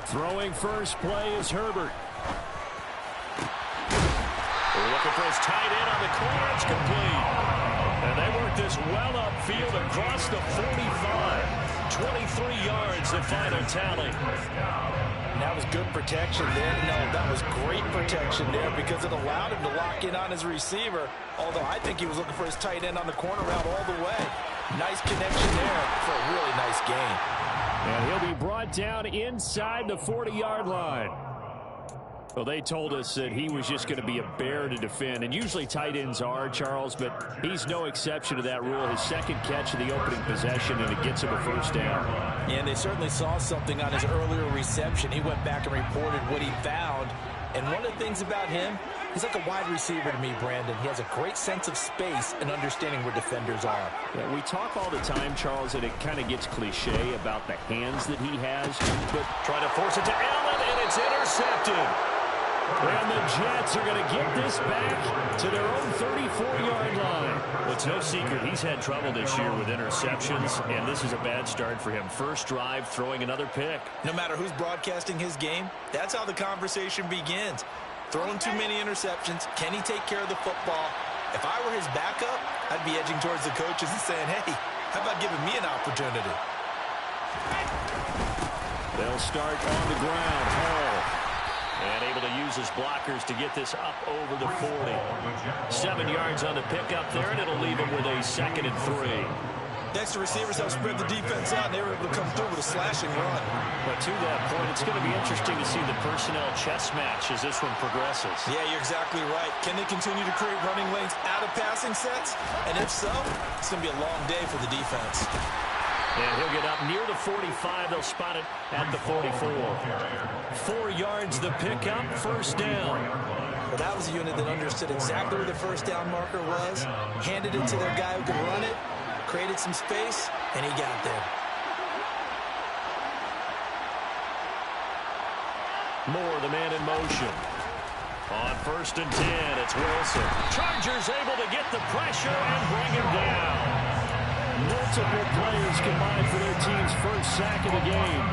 Throwing first play is Herbert. We're looking for his tight end on the corner. It's complete. And they work this well upfield across the 45. 23 yards, the final tally. And that was good protection there. No, that was great protection there because it allowed him to lock in on his receiver. Although I think he was looking for his tight end on the corner route all the way. Nice connection there for a really nice gain. And he'll be brought down inside the 40-yard line. Well, they told us that he was just going to be a bear to defend. And usually tight ends are, Charles, but he's no exception to that rule. His second catch of the opening possession, and it gets him a first down. And they certainly saw something on his earlier reception. He went back and reported what he found. And one of the things about him, he's like a wide receiver to me, Brandon. He has a great sense of space and understanding where defenders are. Yeah, we talk all the time, Charles, and it kind of gets cliche about the hands that he has. But trying to force it to Allen, and it's intercepted. And the Jets are going to get this back to their own 34-yard line. Well, it's no secret he's had trouble this year with interceptions, and this is a bad start for him. First drive, throwing another pick. No matter who's broadcasting his game, that's how the conversation begins. Throwing too many interceptions. Can he take care of the football? If I were his backup, I'd be edging towards the coaches and saying, hey, how about giving me an opportunity? They'll start on the ground. Hall. And able to use his blockers to get this up over the 40. 7 yards on the pickup there, and it'll leave him with a 2nd and 3. Next, the receivers have spread the defense out, and they were able to come through with a slashing run. But to that point, it's going to be interesting to see the personnel chess match as this one progresses. Yeah, you're exactly right. Can they continue to create running lanes out of passing sets? And if so, it's going to be a long day for the defense. And he'll get up near the 45. They'll spot it at the 44. 4 yards the pickup, first down. Well, that was a unit that understood exactly where the first down marker was, handed it to their guy who could run it, created some space, and he got there. Moore, the man in motion. On 1st and 10, it's Wilson. Chargers able to get the pressure and bring him down. Multiple players combined for their team's first sack of the game.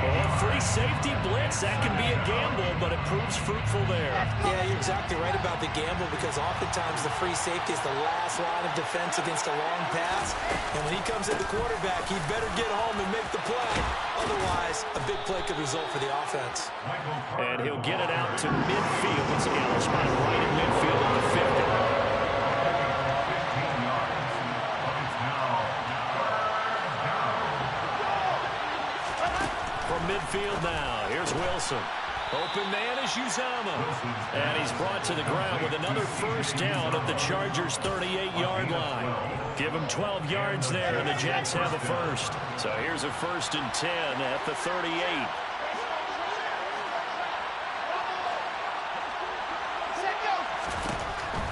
Well, free safety blitz, that can be a gamble, but it proves fruitful there. Yeah, you're exactly right about the gamble because oftentimes the free safety is the last line of defense against a long pass. And when he comes at the quarterback, he better get home and make the play. Otherwise, a big play could result for the offense. And he'll get it out to midfield. Once again, we'll spot right at midfield at the 50. Midfield now. Here's Wilson. Open man is Uzama. And he's brought to the ground with another first down at the Chargers' 38-yard line. Give him 12 yards there, and the Jets have a first. So here's a 1st and 10 at the 38.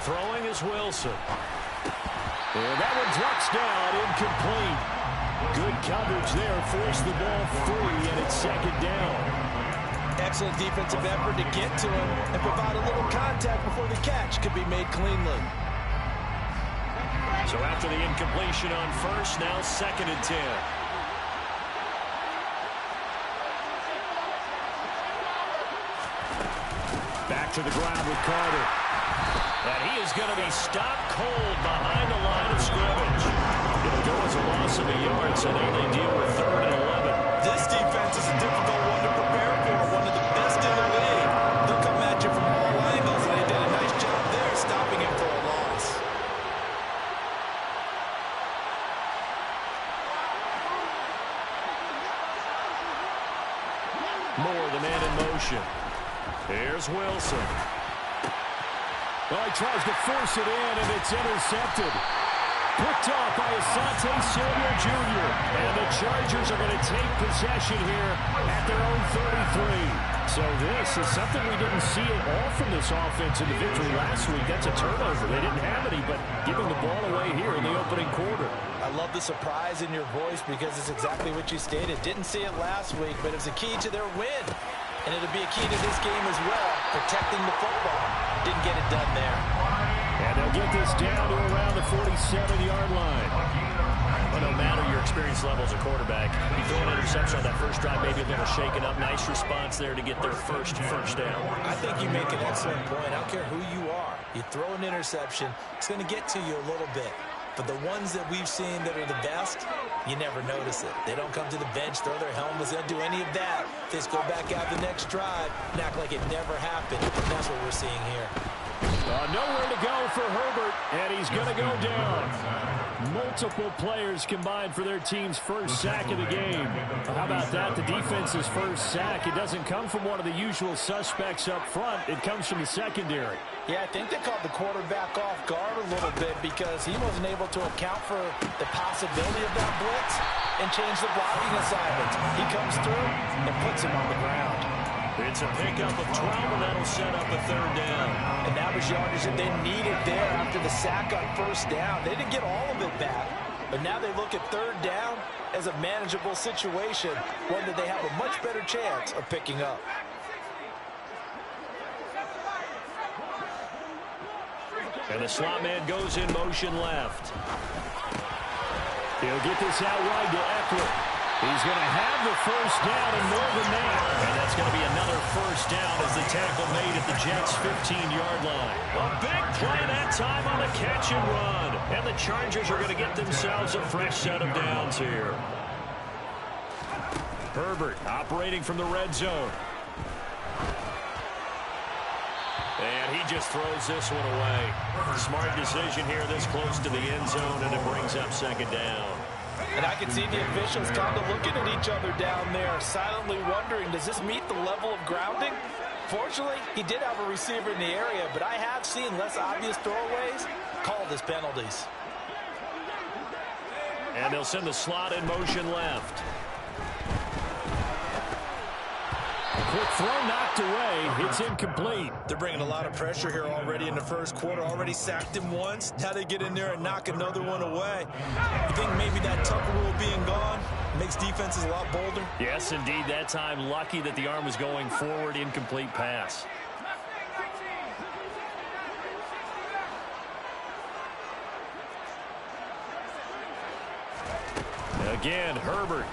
Throwing is Wilson. And that one drops down, incomplete. Good coverage there, forced the ball free, and it's 2nd down. Excellent defensive effort to get to him and provide a little contact before the catch could be made cleanly. So after the incompletion on first, now 2nd and 10. Back to the ground with Carter. And he is going to be stopped cold behind the line of scrimmage. It'll go as a loss of a yard, so they deal with 3rd and 11. This defense is a difficult one to prepare for, one of the best in the league. They'll come at you from all angles, and they did a nice job there stopping him for a loss. Moore, the man in motion. Here's Wilson. Well, he tries to force it in, and it's intercepted. Picked off by Asante Samuel Jr. And the Chargers are going to take possession here at their own 33. So this is something we didn't see at all from this offense in the victory last week. That's a turnover. They didn't have any, but giving the ball away here in the opening quarter. I love the surprise in your voice because it's exactly what you stated. Didn't see it last week, but it was a key to their win. And it'll be a key to this game as well, protecting the football. Didn't get it done there. And they'll get this down to around the 47-yard line. Well, no matter your experience level as a quarterback, you throw an interception on that first drive, maybe a little shaken up. Nice response there to get their first down. I think you make an excellent point. I don't care who you are. You throw an interception, it's going to get to you a little bit. But the ones that we've seen that are the best, you never notice it. They don't come to the bench, throw their helmets, they don't do any of that. They just go back out the next drive and act like it never happened. And that's what we're seeing here. Nowhere to go for Herbert, and he's going to go down. Multiple players combined for their team's first sack of the game. How about that? The defense's first sack. It doesn't come from one of the usual suspects up front. It comes from the secondary. Yeah, I think they caught the quarterback off guard a little bit because he wasn't able to account for the possibility of that blitz and change the blocking assignment. He comes through and puts him on the ground. It's a pickup of 12, and that'll set up a third down. And that was yardage that they needed there after the sack on first down. They didn't get all of it back, but now they look at third down as a manageable situation, one that they have a much better chance of picking up. And the slot man goes in motion left. He'll get this out wide to Eckler. He's going to have the first down and more than that. And that's going to be another first down as the tackle made at the Jets' 15-yard line. A big play that time on the catch and run. And the Chargers are going to get themselves a fresh set of downs here. Herbert operating from the red zone. And he just throws this one away. Smart decision here this close to the end zone, and it brings up second down. And I can see the officials kind of looking at each other down there, silently wondering, does this meet the level of grounding? Fortunately, he did have a receiver in the area, but I have seen less obvious throwaways called as penalties. And they'll send the slot in motion left. Quick throw knocked away. It's incomplete. They're bringing a lot of pressure here already in the first quarter. Already sacked him once. Now they get in there and knock another one away. You think maybe that Tucker rule being gone makes defenses a lot bolder? Yes, indeed. That time, lucky that the arm was going forward. Incomplete pass. Again, Herbert.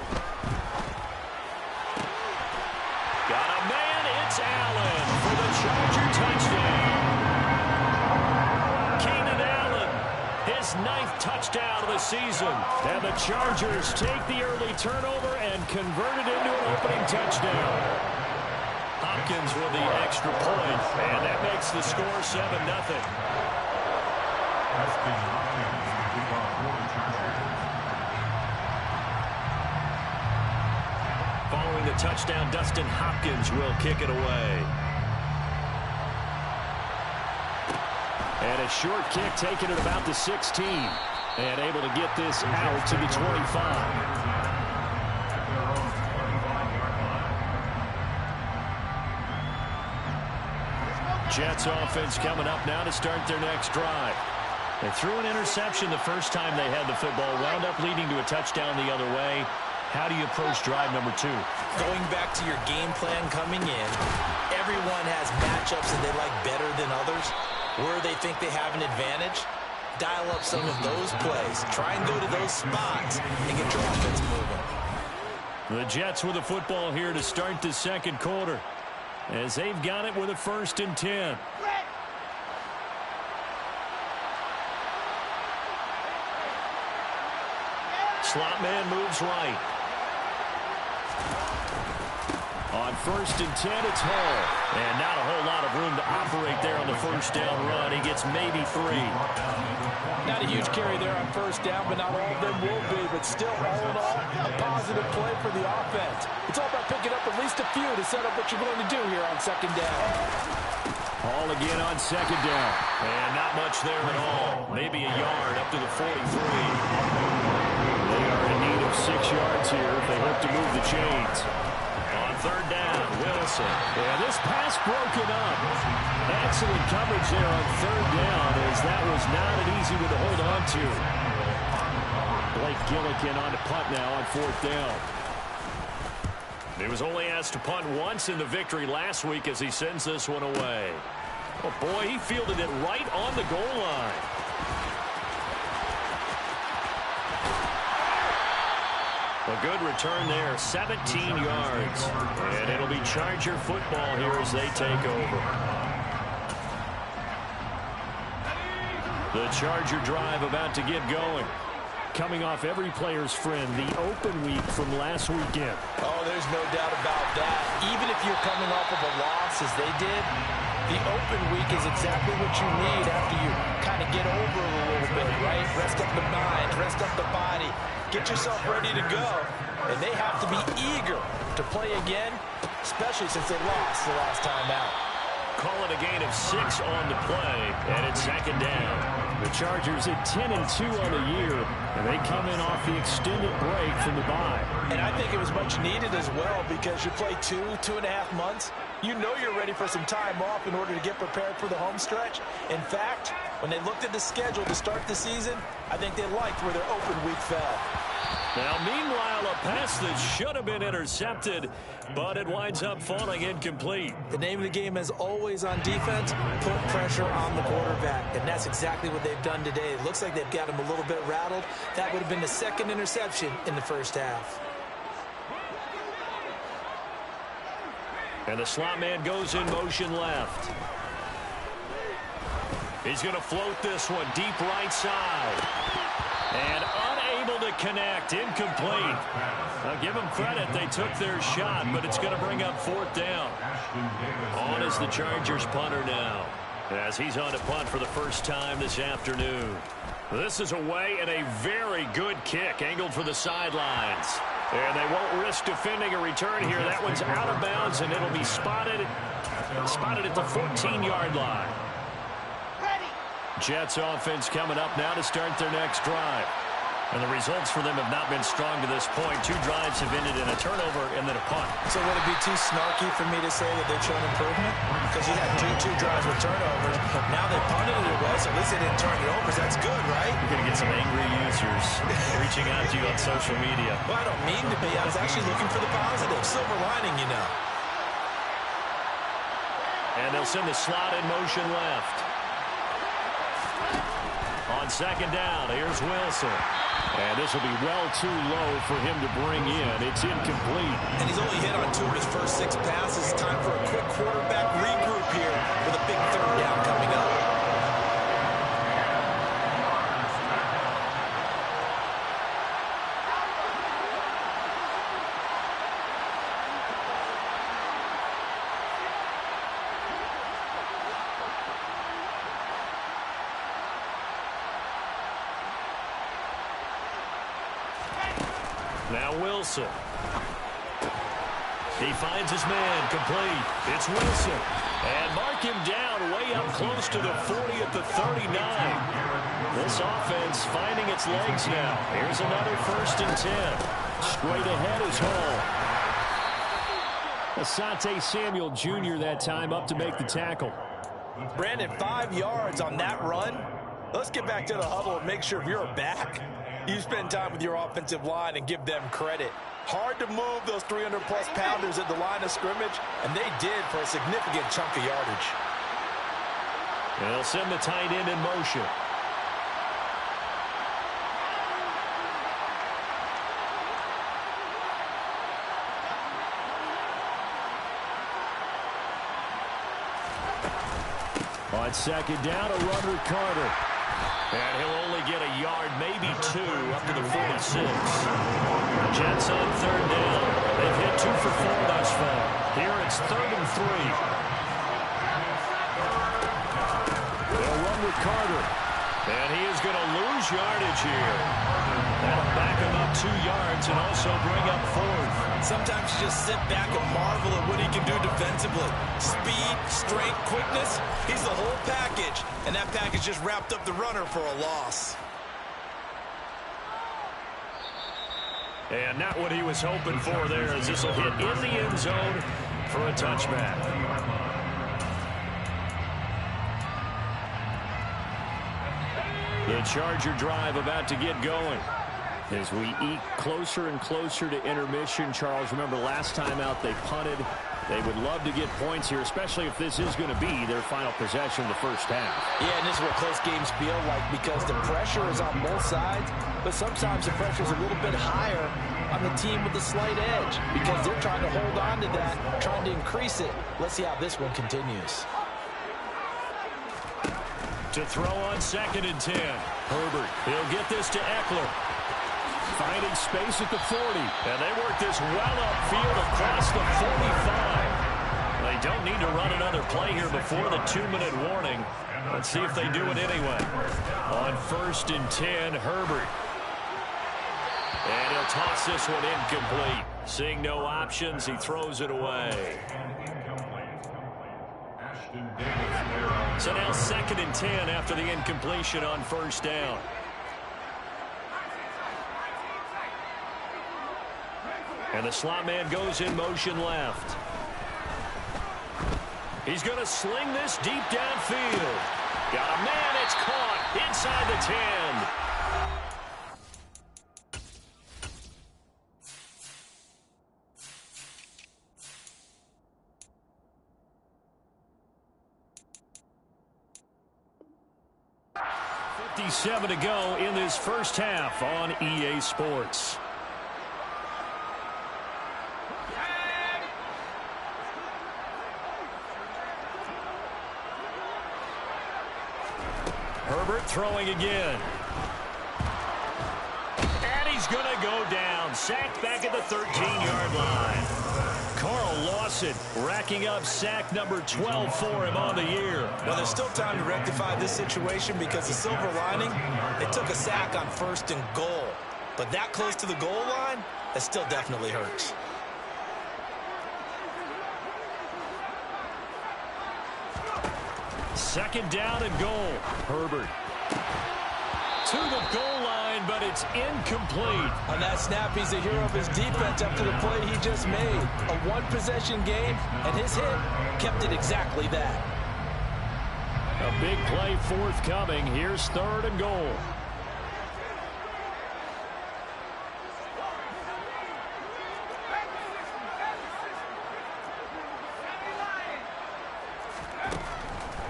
Got a man, it's Allen for the Charger touchdown. Keenan Allen, his 9th touchdown of the season. And the Chargers take the early turnover and convert it into an opening touchdown. Hopkins with the extra point, and that makes the score 7-0. Following the touchdown, Dustin Hopkins will kick it away. And a short kick taken at about the 16. And able to get this out to the 25. Jets offense coming up now to start their next drive. They threw an interception the first time they had the football, wound up leading to a touchdown the other way. How do you approach drive number 2? Going back to your game plan coming in, everyone has matchups that they like better than others. Where they think they have an advantage, dial up some of those plays. Try and go to those spots and get your offense moving. The Jets with the football here to start the second quarter, as they've got it with a 1st and 10. Slot man moves right. On 1st and 10, it's Hall. And not a whole lot of room to operate there on the first down run. He gets maybe 3. Not a huge carry there on first down, but not all of them will be. But still, all in all, a positive play for the offense. It's all about picking up at least a few to set up what you're going to do here on second down. Hall again on second down. And not much there at all. Maybe a yard up to the 43. They are in need of 6 yards here if they hope to move the chains. On third down, Wilson. Yeah, this pass broken up. Excellent coverage there on third down, as that was not an easy one to hold on to. Blake Gillikin on to punt now on 4th down. He was only asked to punt once in the victory last week as he sends this one away. Oh, boy, he fielded it right on the goal line. A good return there, 17 yards. And it'll be Charger football here as they take over. The Charger drive about to get going. Coming off every player's friend, the open week from last weekend. Oh, there's no doubt about that. Even if you're coming off of a loss as they did, the open week is exactly what you need after you kind of get over it a little bit, right? Rest up the mind, rest up the body, get yourself ready to go. And they have to be eager to play again, especially since they lost the last time out. Call it a gain of 6 on the play, and it's second down. The Chargers at 10-2 on the year, and they come in off the extended break from the bye. And I think it was much needed as well because you play 2.5 months. You know you're ready for some time off in order to get prepared for the home stretch. In fact, when they looked at the schedule to start the season, I think they liked where their open week fell. Now, meanwhile, a pass that should have been intercepted, but it winds up falling incomplete. The name of the game, as always on defense, put pressure on the quarterback, and that's exactly what they've done today. It looks like they've got him a little bit rattled. That would have been the second interception in the first half. And the slot man goes in motion left. He's going to float this one deep right side. And unable to connect, incomplete. Now give them credit, they took their shot, but it's going to bring up 4th down. On is the Chargers punter now, as he's on to punt for the first time this afternoon. This is away and a very good kick, angled for the sidelines. And they won't risk defending a return here. That one's out of bounds, and it'll be spotted at the 14-yard line. Jets offense coming up now to start their next drive. And the results for them have not been strong to this point. 2 drives have ended in a turnover and then a punt. So would it be too snarky for me to say that they've shown improvement? Because you had two drives with turnovers. Now they punted it away, so at least they didn't turn it over. So that's good, right? You're going to get some angry users reaching out to you on social media. Well, I don't mean to be. I was actually looking for the positive. Silver lining, you know. And they'll send the slot in motion left. On second down, here's Wilson. And this will be well too low for him to bring in. It's incomplete. And he's only hit on 2 of his first 6 passes. Time for a quick quarterback regroup here with a big 3rd down coming up. Now Wilson. He finds his man, complete. It's Wilson. And mark him down way up close to the 40 at the 39. This offense finding its legs now. Here's another 1st and 10. Straight ahead is Hall. Asante Samuel Jr. that time up to make the tackle. Brandon, 5 yards on that run. Let's get back to the huddle and make sure if you're back, you spend time with your offensive line and give them credit. Hard to move those 300-plus pounders at the line of scrimmage, and they did for a significant chunk of yardage. They'll send the tight end in motion. On second down, a run with Carter. And he'll only get a yard, maybe 2, up to the 46. Jets on 3rd down. They've hit 2 for 4 thus far. Here it's 3rd and 3. They'll run with Carter. And he is going to lose yardage here. That'll back him up 2 yards and also bring up 4th. Sometimes you just sit back and marvel at what he can do defensively. Speed, strength, quickness. He's the whole package. And that package just wrapped up the runner for a loss. And not what he was hoping for there, as this will hit in the end zone for a touchback. The Charger drive about to get going. As we eke closer and closer to intermission, Charles, remember last time out they punted. They would love to get points here, especially if this is going to be their final possession of the first half. Yeah, and this is what close games feel like because the pressure is on both sides, but sometimes the pressure is a little bit higher on the team with the slight edge because they're trying to hold on to that, trying to increase it. Let's see how this one continues. To throw on 2nd and 10. Herbert, he'll get this to Eckler. Finding space at the 40. And they work this well upfield across the 45. They don't need to run another play here before the 2-minute warning. Let's see if they do it anyway. On 1st and 10, Herbert. And he'll toss this one incomplete. Seeing no options, he throws it away. So now 2nd and 10 after the incompletion on 1st down. And the slot man goes in motion left. He's going to sling this deep downfield. Got a man, it's caught inside the 10. .57 to go in this first half on EA Sports. Herbert throwing again. And he's going to go down. Sacked back at the 13-yard line. Carl Lawson racking up sack number 12 for him on the year. Well, there's still time to rectify this situation because the silver lining, they took a sack on 1st and goal. But that close to the goal line, that still definitely hurts. Second down and goal. Herbert to the goal line, but it's incomplete. On that snap, he's a hero of his defense after the play he just made. A one-possession game, and his hit kept it exactly that. A big play forthcoming. Here's 3rd and goal.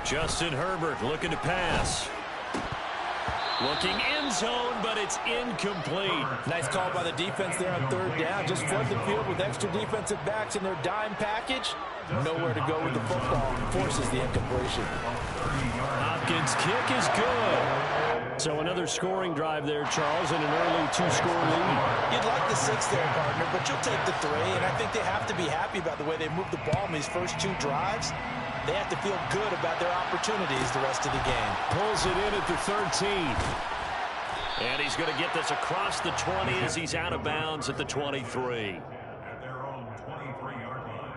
Justin Herbert looking to pass. Looking end zone, but it's incomplete. Nice call by the defense there on 3rd down. Just flood the field with extra defensive backs in their dime package. Nowhere to go with the football. Forces the incompletion. Hopkins' kick is good. So another scoring drive there, Charles, and an early 2-score lead. You'd like the 6 there, partner, but you'll take the 3, and I think they have to be happy about the way they moved the ball in these first 2 drives. They have to feel good about their opportunities the rest of the game. Pulls it in at the 13. And he's going to get this across the 20 as he's out of bounds at the 23. At their own 23-yard line.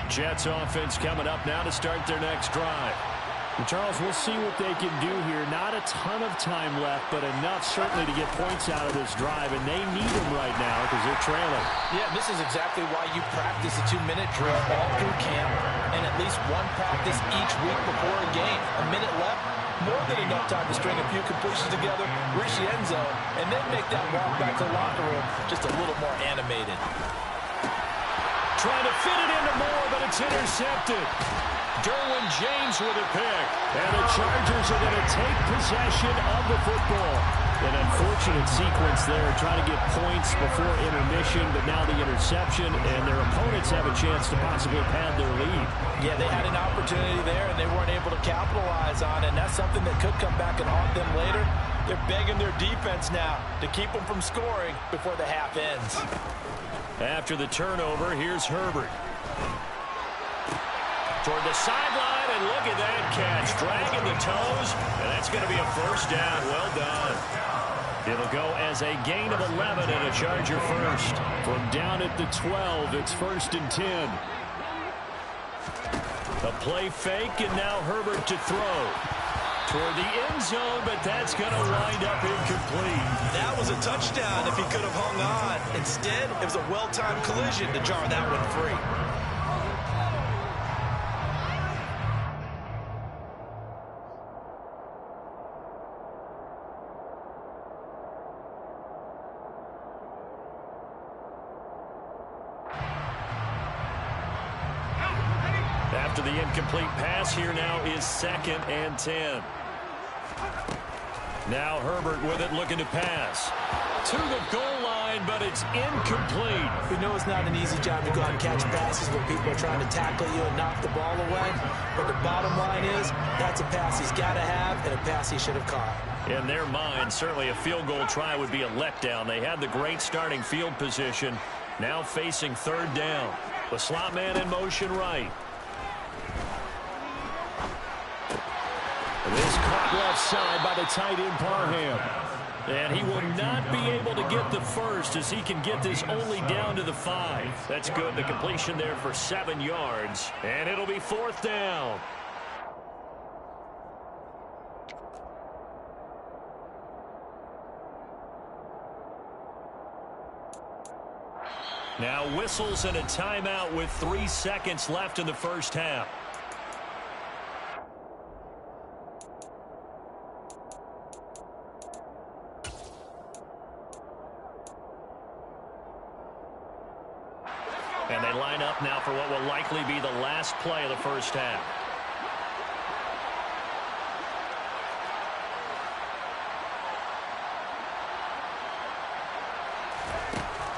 Jets offense coming up now to start their next drive. And Charles, we'll see what they can do here. Not a ton of time left, but enough certainly to get points out of this drive, and they need them right now because they're trailing. Yeah, this is exactly why you practice a 2-minute drill all through camp and at least one practice each week before a game. A minute left, more than enough time to string a few completions together, reach the end zone, and then make that walk back to the locker room just a little more animated. Trying to fit it into Moore, but it's intercepted. Derwin James with a pick. And the Chargers are going to take possession of the football. An unfortunate sequence there, trying to get points before intermission, but now the interception, and their opponents have a chance to possibly pad their lead. Yeah, they had an opportunity there, and they weren't able to capitalize on it, and that's something that could come back and haunt them later. They're begging their defense now to keep them from scoring before the half ends. After the turnover, here's Herbert. Toward the sideline, and look at that catch. Dragging the toes, and that's going to be a 1st down. Well done. It'll go as a gain of 11 and a Charger first. From down at the 12, it's 1st and 10. A play fake, and now Herbert to throw. Toward the end zone, but that's going to wind up incomplete. That was a touchdown if he could have hung on. Instead, it was a well-timed collision to jar that one free. after the incomplete pass. Here now is 2nd and 10. Now Herbert with it, looking to pass to the goal line, but it's incomplete. We know it's not an easy job to go out and catch passes when people are trying to tackle you and knock the ball away. But the bottom line is that's a pass he's got to have and a pass he should have caught. In their mind, certainly a field goal try would be a letdown. They had the great starting field position. Now facing 3rd down. The slot man in motion right. This caught left side by the tight end Parham. And he will not be able to get the first as he can get this only down to the 5. That's good. The completion there for 7 yards. And it'll be 4th down. Now whistles and a timeout with 3 seconds left in the first half. And they line up now for what will likely be the last play of the first half.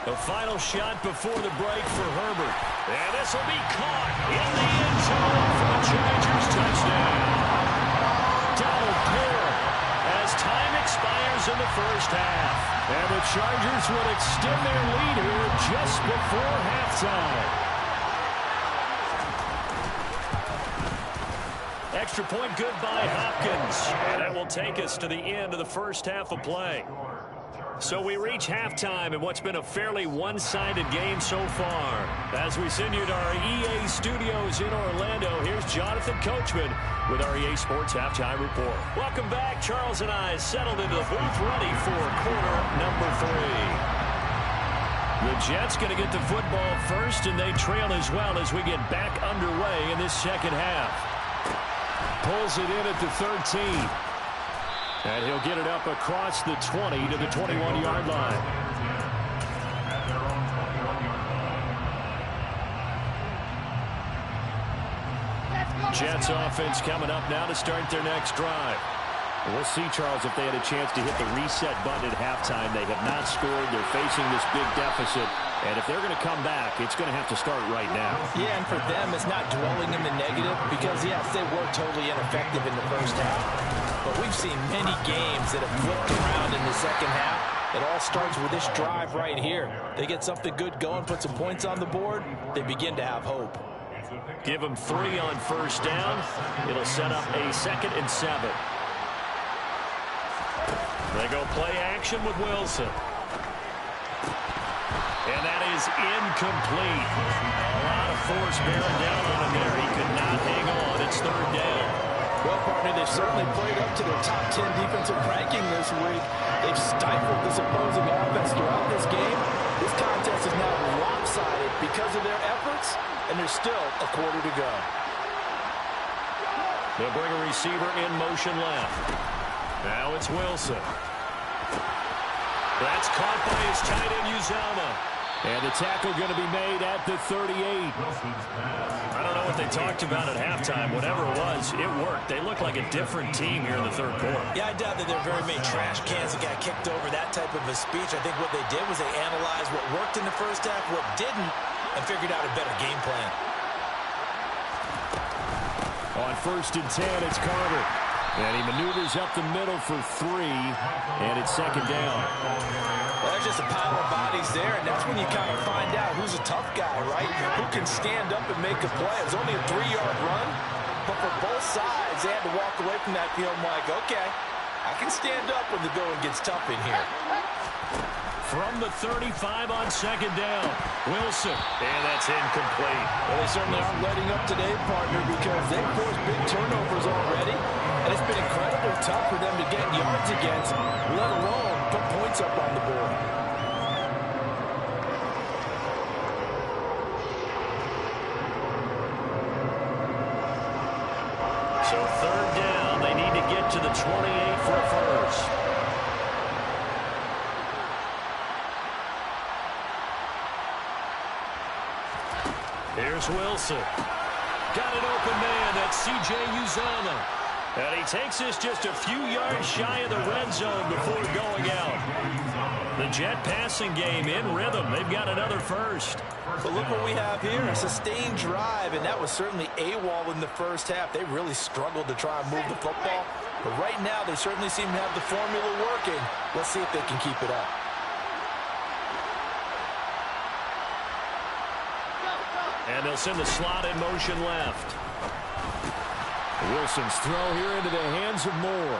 The final shot before the break for Herbert. And this will be caught in the end zone for the Chargers touchdown. Donald Parham as time expires in the first half. And the Chargers will extend their lead here just before halftime. Extra point good by Hopkins. And that will take us to the end of the first half of play. So we reach halftime in what's been a fairly one-sided game so far. As we send you to our EA studios in Orlando, here's Jonathan Coachman with our EA Sports Halftime Report. Welcome back. Charles and I settled into the booth ready for quarter number 3. The Jets going to get the football first, and they trail as well as we get back underway in this second half. Pulls it in at the 13. And he'll get it up across the 20 to the 21-yard line. Jets offense coming up now to start their next drive. We'll see, Charles, if they had a chance to hit the reset button at halftime. They have not scored. They're facing this big deficit. And if they're going to come back, it's going to have to start right now. Yeah, and for them, it's not dwelling in the negative because, yes, they were totally ineffective in the first half. But we've seen many games that have flipped around in the second half. It all starts with this drive right here. They get something good going, put some points on the board, they begin to have hope. Give them 3 on first down. It'll set up a 2nd and 7. They go play action with Wilson. And that is incomplete. A lot of force bearing down on him there. He could not hang on. It's 3rd down. Well, partner, they've certainly played up to their top 10 defensive ranking this week. They've stifled this opposing offense throughout this game. This contest is now lopsided because of their efforts, and there's still a quarter to go. They'll bring a receiver in motion left. Now it's Wilson. That's caught by his tight end, Uzama. And the tackle going to be made at the 38. I don't know what they talked about at halftime. Whatever it was, it worked. They look like a different team here in the 3rd quarter. Yeah, I doubt that there are very many trash cans that got kicked over, that type of a speech. I think what they did was they analyzed what worked in the first half, what didn't, and figured out a better game plan. On 1st and 10, it's Carter. And he maneuvers up the middle for 3, and it's 2nd down. Well, there's just a pile of bodies there, and that's when you kind of find out who's a tough guy, right? Who can stand up and make a play. It was only a 3-yard run, but for both sides, they had to walk away from that feeling like, okay, I can stand up when the going gets tough in here. From the 35 on 2nd down, Wilson. And that's incomplete. Well, they certainly aren't letting up today, partner, because they've forced big turnovers already. And it's been incredibly tough for them to get yards against, let alone put points up on the board. So 3rd down, they need to get to the 28 for a first. Here's Wilson. got an open man. That's C.J. Uzomah. And he takes this just a few yards shy of the red zone before going out. The Jet passing game in rhythm. They've got another first. But look what we have here, a sustained drive, and that was certainly AWOL in the first half. They really struggled to try and move the football. But right now, they certainly seem to have the formula working. Let's see if they can keep it up. And they'll send the slot in motion left. Wilson's throw here into the hands of Moore.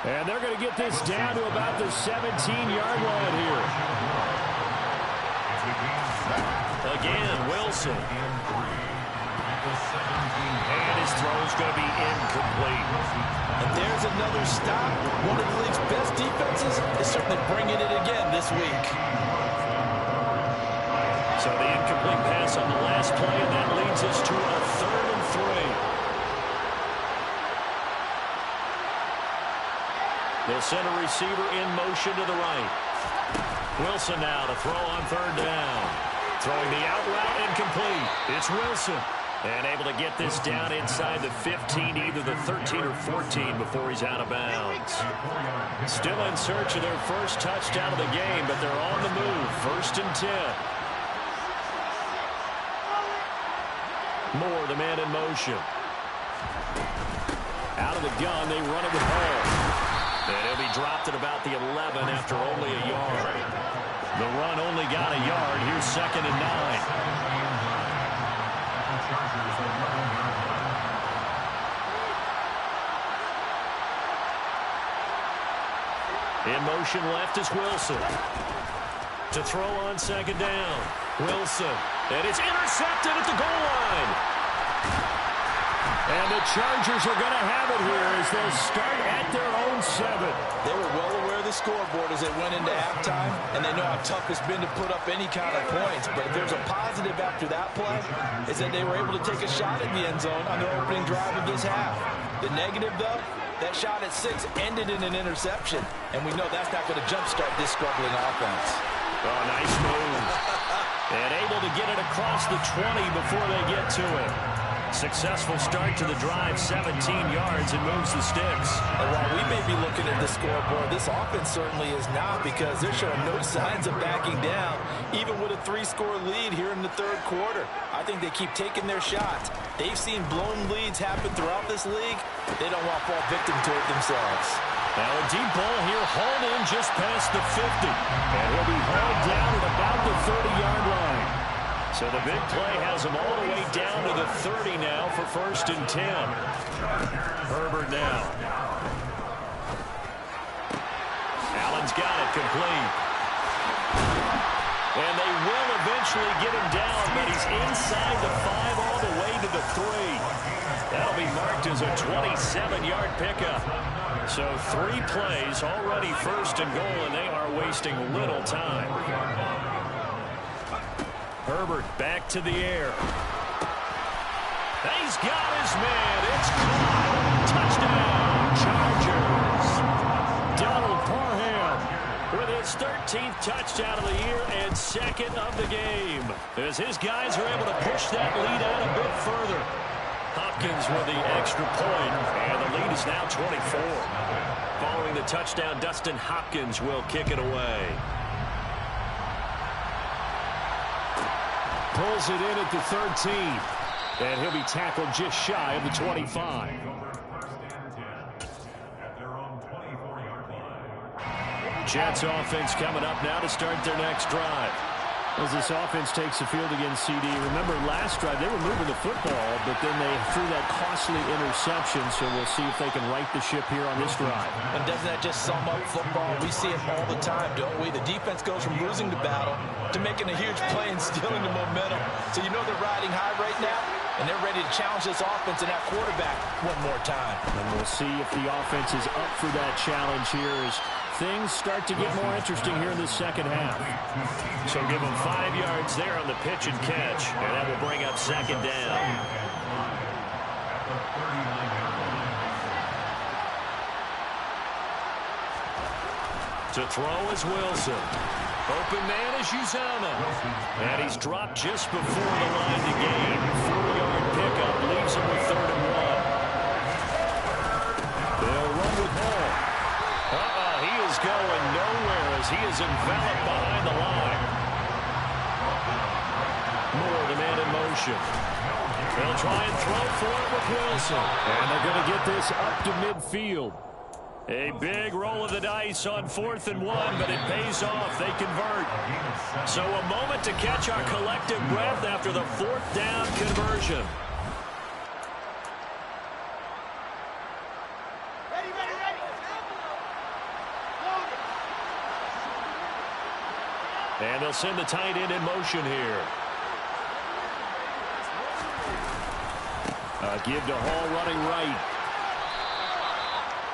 And they're going to get this down to about the 17-yard line here. Again, Wilson. And his throw's going to be incomplete. And there's another stop. One of the league's best defenses is certainly bringing it again this week. So the incomplete pass on the last play, and that leads us to a 3rd and 3. They'll send a receiver in motion to the right. Wilson now to throw on 3rd down. Throwing the out route incomplete. It's Wilson. And able to get this down inside the 15, either the 13 or 14 before he's out of bounds. Still in search of their first touchdown of the game, but they're on the move. 1st and 10. Moore, the man in motion. Out of the gun, they run it with Hall. And he'll be dropped at about the 11 after only a yard. The run only got a yard. Here's 2nd and 9. In motion left is Wilson. To throw on 2nd down. Wilson. And it's intercepted at the goal line. And the Chargers are going to have it here as they start at their own 7. They were well aware of the scoreboard as they went into halftime, and they know how tough it's been to put up any kind of points. But if there's a positive after that play, is that they were able to take a shot at the end zone on their opening drive of this half. The negative, though, that shot at 6 ended in an interception, and we know that's not going to jumpstart this struggling offense. Oh, nice move. And able to get it across the 20 before they get to it. Successful start to the drive, 17 yards, and moves the sticks. And while we may be looking at the scoreboard, this offense certainly is not, because they're showing no signs of backing down, even with a 3-score lead here in the 3rd quarter. I think they keep taking their shots. They've seen blown leads happen throughout this league. They don't want to fall victim to it themselves. Now a deep ball here, hauled in just past the 50. And he'll be hauled down at about the 30-yard line. So the big play has him all the way down to the 30 now for 1st and 10. Herbert now. Allen's got it complete. And they will eventually get him down, but he's inside the 5 all the way to the 3. That'll be marked as a 27-yard pickup. So 3 plays, already 1st and goal, and they are wasting little time. Herbert back to the air. He's got his man. It's caught. Touchdown, Chargers. Donald Parham with his 13th touchdown of the year and 2nd of the game, as his guys are able to push that lead out a bit further. Hopkins with the extra point, and the lead is now 24. Following the touchdown, Dustin Hopkins will kick it away. Pulls it in at the 13. And he'll be tackled just shy of the 25. Jets offense coming up now to start their next drive. As this offense takes the field against CD, remember last drive they were moving the football, but then they threw that costly interception, so we'll see if they can right the ship here on this drive. And doesn't that just sum up football? We see it all the time, don't we? The defense goes from losing the battle to making a huge play and stealing the momentum. So you know they're riding high right now, and they're ready to challenge this offense and that quarterback one more time. And we'll see if the offense is up for that challenge here as things start to get more interesting here in the 2nd half. So give them 5 yards there on the pitch and catch, and that will bring up 2nd down. To throw is Wilson. Open man is Uzomah. And he's dropped just before the line to gain. 4-yard pickup leaves him motion. They'll try and throw for it with Wilson. And they're going to get this up to midfield. A big roll of the dice on 4th and 1, but it pays off. They convert. So a moment to catch our collective breath after the 4th down conversion. And they'll send the tight end in motion here. Give to Hall running right.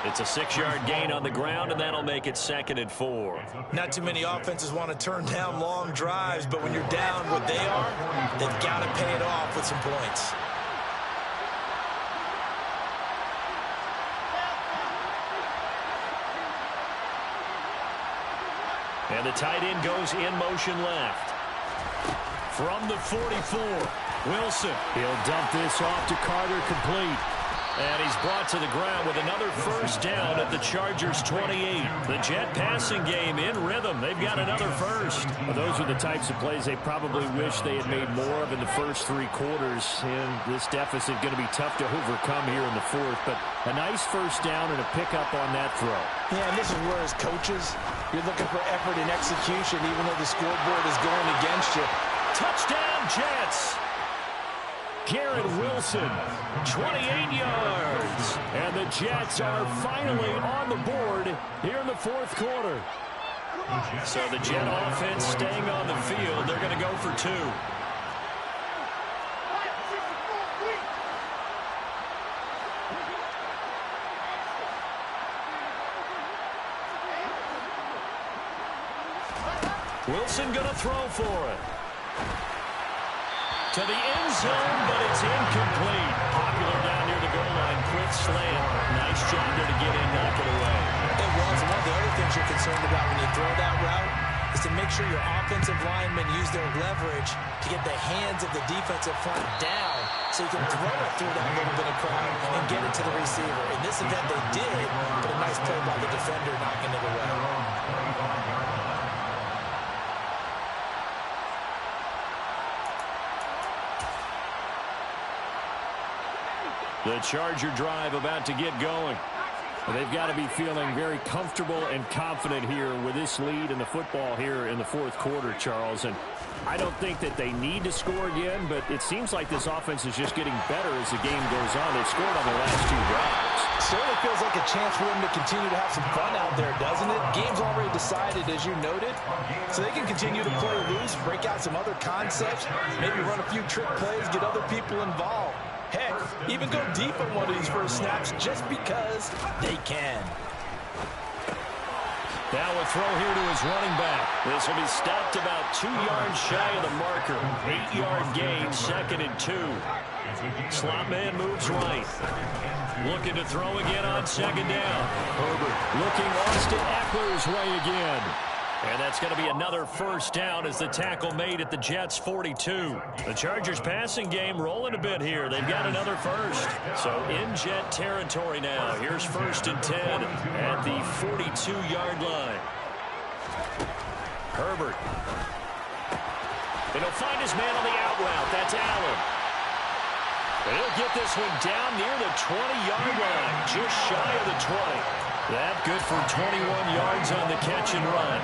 It's a 6-yard gain on the ground, and that'll make it 2nd and 4. Not too many offenses want to turn down long drives, but when you're down what they are, they've got to pay it off with some points. And the tight end goes in motion left. From the 44, Wilson. He'll dump this off to Carter, complete. And he's brought to the ground with another 1st down at the Chargers' 28. The Jet passing game in rhythm. They've got another 1st. Well, those are the types of plays they probably wish they had made more of in the first 3 quarters. And this deficit going to be tough to overcome here in the 4th. But a nice 1st down and a pickup on that throw. Yeah, and this is where as coaches, you're looking for effort and execution even though the scoreboard is going against you. Touchdown, Jets! Garrett Wilson, 28 yards. And the Jets are finally on the board here in the 4th quarter. So the Jet offense staying on the field. They're going to go for 2. Wilson going to throw for it. To the end zone, but it's incomplete. Popular down near the goal line. Quick slant. Nice job there to get in, knock it away. It was. One of the other things you're concerned about when you throw that route is to make sure your offensive linemen use their leverage to get the hands of the defensive front down so you can throw it through that little bit of crowd and get it to the receiver. In this event, they did, but a nice play by the defender knocking it away. The Charger drive about to get going. They've got to be feeling very comfortable and confident here with this lead in the football here in the 4th quarter, Charles. And I don't think that they need to score again, but it seems like this offense is just getting better as the game goes on. They've scored on the last 2 drives. Certainly feels like a chance for them to continue to have some fun out there, doesn't it? Game's already decided, as you noted, so they can continue to play loose, break out some other concepts, maybe run a few trick plays, get other people involved. Heck, even go deep on one of these first snaps just because they can. Now a throw here to his running back. This will be stopped about 2 yards shy of the marker. 8-yard gain, 2nd and 2. Slot man moves right. Looking to throw again on 2nd down. Herbert looking Austin Eckler's way again. And that's going to be another 1st down as the tackle made at the Jets' 42. The Chargers passing game rolling a bit here. They've got another 1st. So in Jet territory now. Here's 1st and 10 at the 42-yard line. Herbert. And he'll find his man on the out route. That's Allen. And he'll get this one down near the 20-yard line. Just shy of the 20. That good for 21 yards on the catch and run.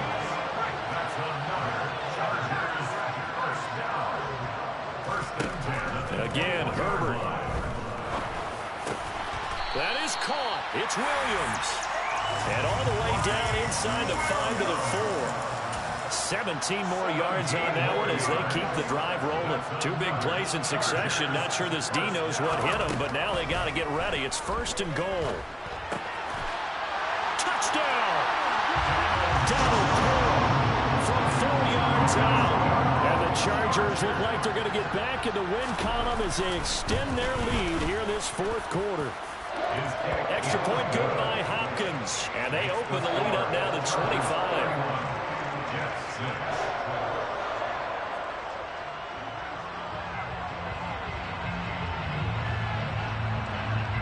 Again, Herbert. That is caught. It's Williams. And all the way down inside the 5 to the 4. 17 more yards on that one as they keep the drive rolling. 2 big plays in succession. Not sure this D knows what hit them, but now they got to get ready. It's 1st and goal. Touchdown! Donald from 4 yards out. And the Chargers look like they're going to get back in the win column as they extend their lead here in this 4th quarter. Extra point good by Hopkins. And they open the lead up now to 25.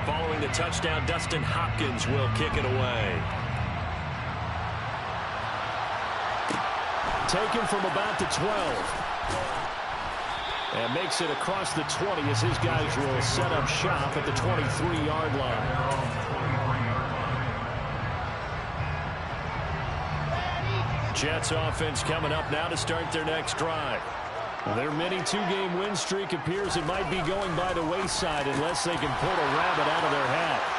Following the touchdown, Dustin Hopkins will kick it away. Taken from about the 12. And makes it across the 20 as his guys will set up shop at the 23-yard line. Jets offense coming up now to start their next drive. Their mini two-game win streak appears it might be going by the wayside unless they can pull a rabbit out of their hat.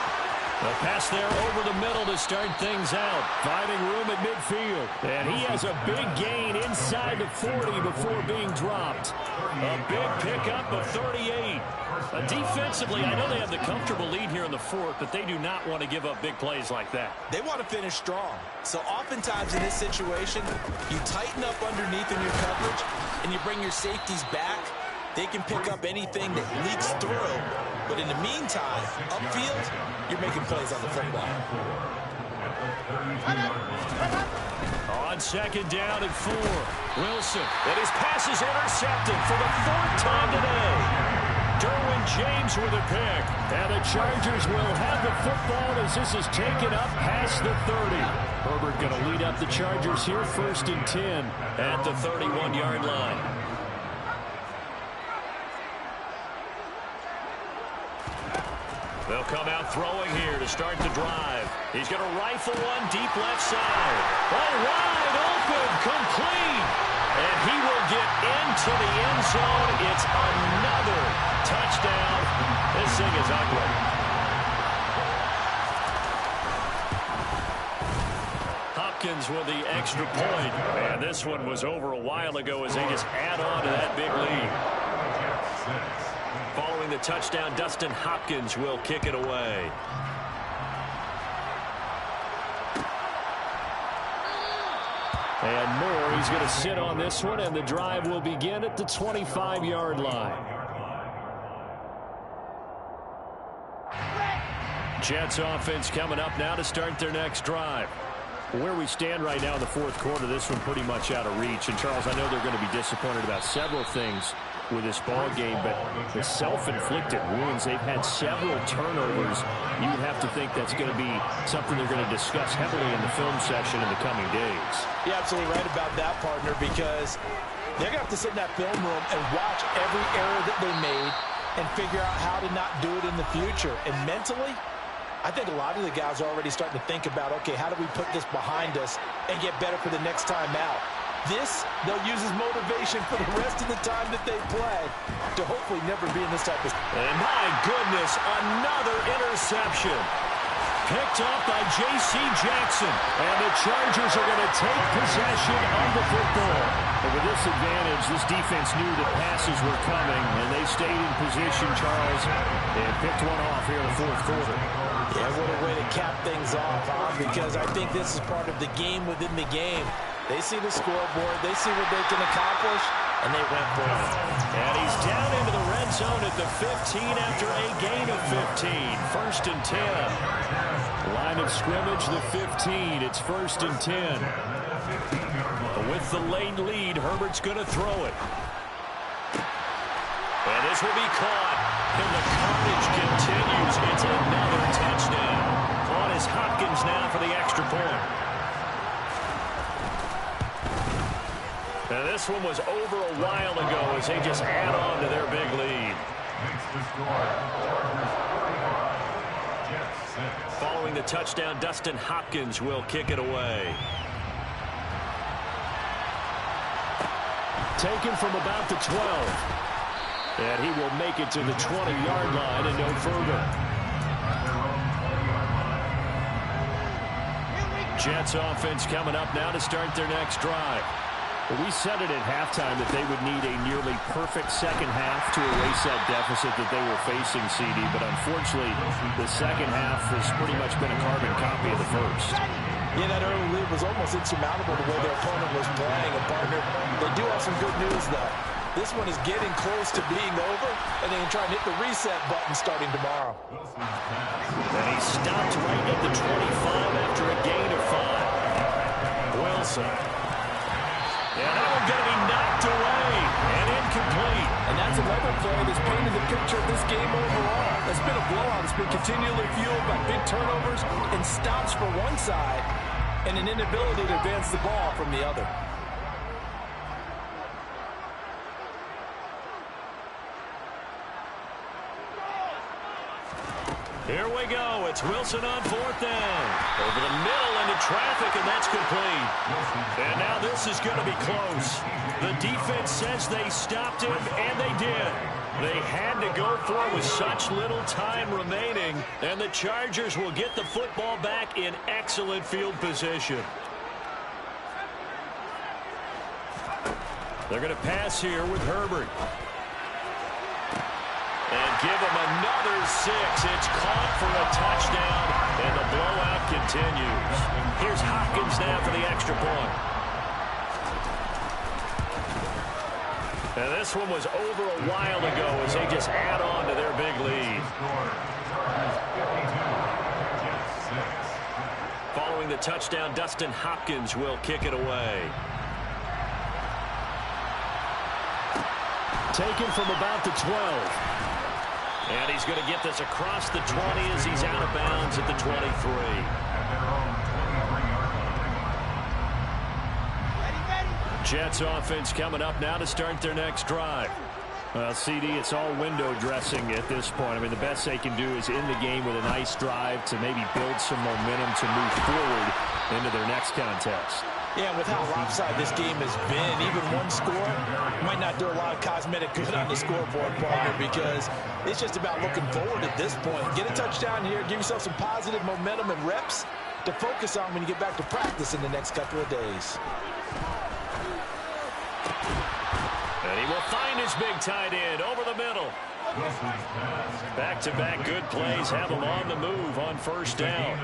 A pass there over the middle to start things out. Finding room at midfield. And he has a big gain inside the 40 before being dropped. A big pickup of 38. Defensively, I know they have the comfortable lead here in the fourth, but they do not want to give up big plays like that. They want to finish strong. So oftentimes in this situation, you tighten up underneath in your coverage, and you bring your safeties back. They can pick up anything that leaks through. But in the meantime, upfield, you're making plays on the football. On second down and 4. Wilson. And his pass is intercepted for the 4th time today. Derwin James with a pick. And the Chargers will have the football as this is taken up past the 30. Herbert going to lead up the Chargers here, 1st and 10 at the 31-yard line. They'll come out throwing here to start the drive. He's going to rifle one deep left side. Oh, wide open, complete. And he will get into the end zone. It's another touchdown. This thing is ugly. Hopkins with the extra point. And this one was over a while ago as they just add on to that big lead. Following the touchdown, Dustin Hopkins will kick it away. And Moore, he's going to sit on this one, and the drive will begin at the 25-yard line. Jets offense coming up now to start their next drive. Where we stand right now in the fourth quarter, this one pretty much out of reach. And, Charles, I know they're going to be disappointed about several things with this ball game, but the self-inflicted wounds, they've had several turnovers. You would have to think that's going to be something they're going to discuss heavily in the film session in the coming days. You're absolutely right about that, partner, because they're going to have to sit in that film room and watch every error that they made and figure out how to not do it in the future. And mentally, I think a lot of the guys are already starting to think about, okay, how do we put this behind us and get better for the next time out? This, they'll use as motivation for the rest of the time that they play to hopefully never be in this type of... And my goodness, another interception. Picked up by J.C. Jackson. And the Chargers are going to take possession of the football. And with this advantage, this defense knew the passes were coming, and they stayed in position, Charles, and picked one off here in the fourth quarter. Yeah, what a way to cap things off, huh? Because I think this is part of the game within the game. They see the scoreboard, they see what they can accomplish, and they went for it. And he's down into the red zone at the 15 after a gain of 15. 1st and 10. Line of scrimmage, the 15. It's 1st and 10. With the late lead, Herbert's going to throw it. And this will be caught. And the carnage continues. It's another touchdown. On is Hopkins now for the extra point. And this one was over a while ago as they just add on to their big lead. Following the touchdown, Dustin Hopkins will kick it away. Taken from about the 12. And he will make it to the 20-yard line and no further. Jets offense coming up now to start their next drive. We said it at halftime that they would need a nearly perfect second half to erase that deficit that they were facing, CD. But unfortunately, the second half has pretty much been a carbon copy of the first. Yeah, that early lead was almost insurmountable the way their opponent was playing. And, partner, they do have some good news, though. This one is getting close to being over, and they can try and hit the reset button starting tomorrow. And he stopped right at the 25 after a gain of 5. Wilson. And that one going to be knocked away and incomplete. And that's another play that's painted the picture of this game overall. It's been a blowout. It's been continually fueled by big turnovers and stops for one side and an inability to advance the ball from the other. Here we go. It's Wilson on fourth down. Over the middle into traffic, and that's complete. And now this is going to be close. The defense says they stopped him, and they did. They had to go for it with such little time remaining, and the Chargers will get the football back in excellent field position. They're going to pass here with Herbert. And give him another 6. It's caught for a touchdown, and the blowout continues. Here's Hopkins now for the extra point. And this one was over a while ago as they just add on to their big lead. Following the touchdown, Dustin Hopkins will kick it away. Taken from about the 12. And he's going to get this across the 20 as he's out of bounds at the 23. Jets offense coming up now to start their next drive. Well, CD, it's all window dressing at this point. I mean, the best they can do is end the game with a nice drive to maybe build some momentum to move forward into their next contest. Yeah, with how lopsided this game has been, even one score might not do a lot of cosmetic good on the scoreboard, partner, because it's just about looking forward at this point. Get a touchdown here, give yourself some positive momentum and reps to focus on when you get back to practice in the next couple of days. And he will find his big tight end over the middle. Back-to-back good plays have him on the move on first down.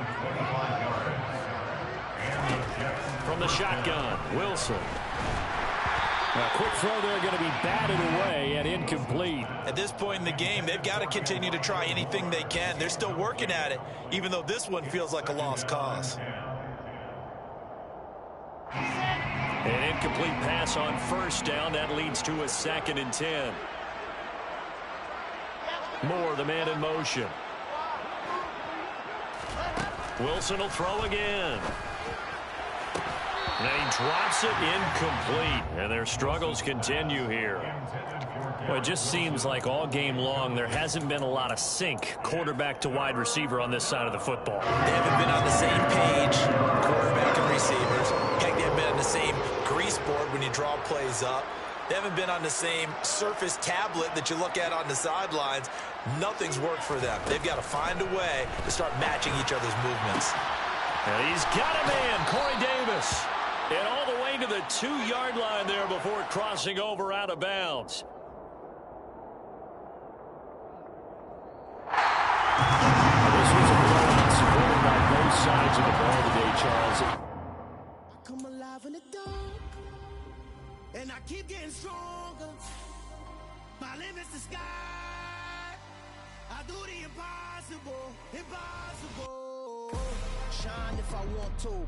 From the shotgun, Wilson. A quick throw there going to be batted away and incomplete. At this point in the game, they've got to continue to try anything they can. They're still working at it, even though this one feels like a lost cause. An incomplete pass on first down. That leads to a 2nd and 10. Moore, the man in motion. Wilson will throw again. And he drops it incomplete. And their struggles continue here. Well, it just seems like all game long there hasn't been a lot of sync quarterback to wide receiver on this side of the football. They haven't been on the same page, quarterback and receivers. Heck, they haven't been on the same grease board when you draw plays up. They haven't been on the same surface tablet that you look at on the sidelines. Nothing's worked for them. They've got to find a way to start matching each other's movements. And he's got a man, Corey Davis. And all the way to the 2-yard line there before crossing over out of bounds. This was a blowout supported by both sides of the ball today, Charles. I come alive in the dark, and I keep getting stronger. My limit's the sky. I do the impossible, impossible. Shine if I want to.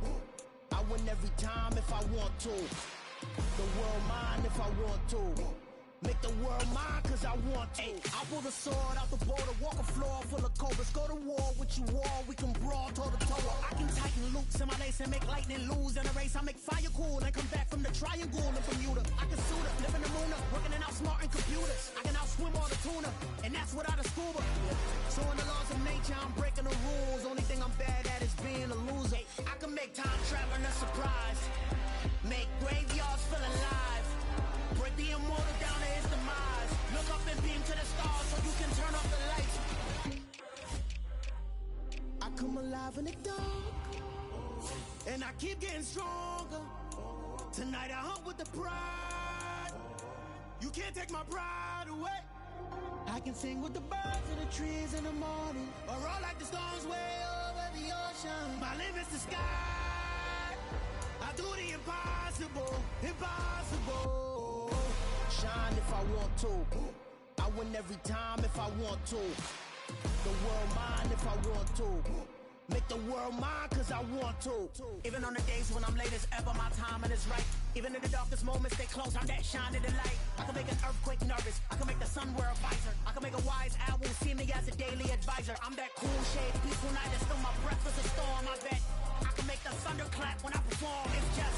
I win every time if I want to. The world mine if I want to. Make the world mine cause I want to. I pull the sword out the border, walk a floor full of cobras. Go to war with you all, we can brawl toe to toe. I can tighten loops in my lace and make lightning lose in a race. I make fire cool and come back from the triangle in Bermuda. I can suit up, live in the moon up, working and outsmarting computers. I can outswim all the tuna, and that's without a scuba. So in the laws of nature, I'm breaking the rules. Only thing I'm bad at is being a loser. I can make time traveling a surprise. Make graveyards feel alive. Break the immortal down to his demise. Look up and beam to the stars so you can turn off the lights. I come alive in the dark, and I keep getting stronger. Tonight I hunt with the pride. You can't take my pride away. I can sing with the birds and the trees in the morning, or roll like the storms way over the ocean. My limit's the sky. I do the impossible, impossible. Shine if I want to. I win every time if I want to. The world mine if I want to. Make the world mine cause I want to. Even on the days when I'm late as ever, my timing is right. Even in the darkest moments, stay close, I'm that shine of the light. I can make an earthquake nervous, I can make the sun wear a visor. I can make a wise owl see me as a daily advisor. I'm that cool shade, peaceful night, and still my breath is a storm, I bet. I can make the thunder clap when I perform, it's just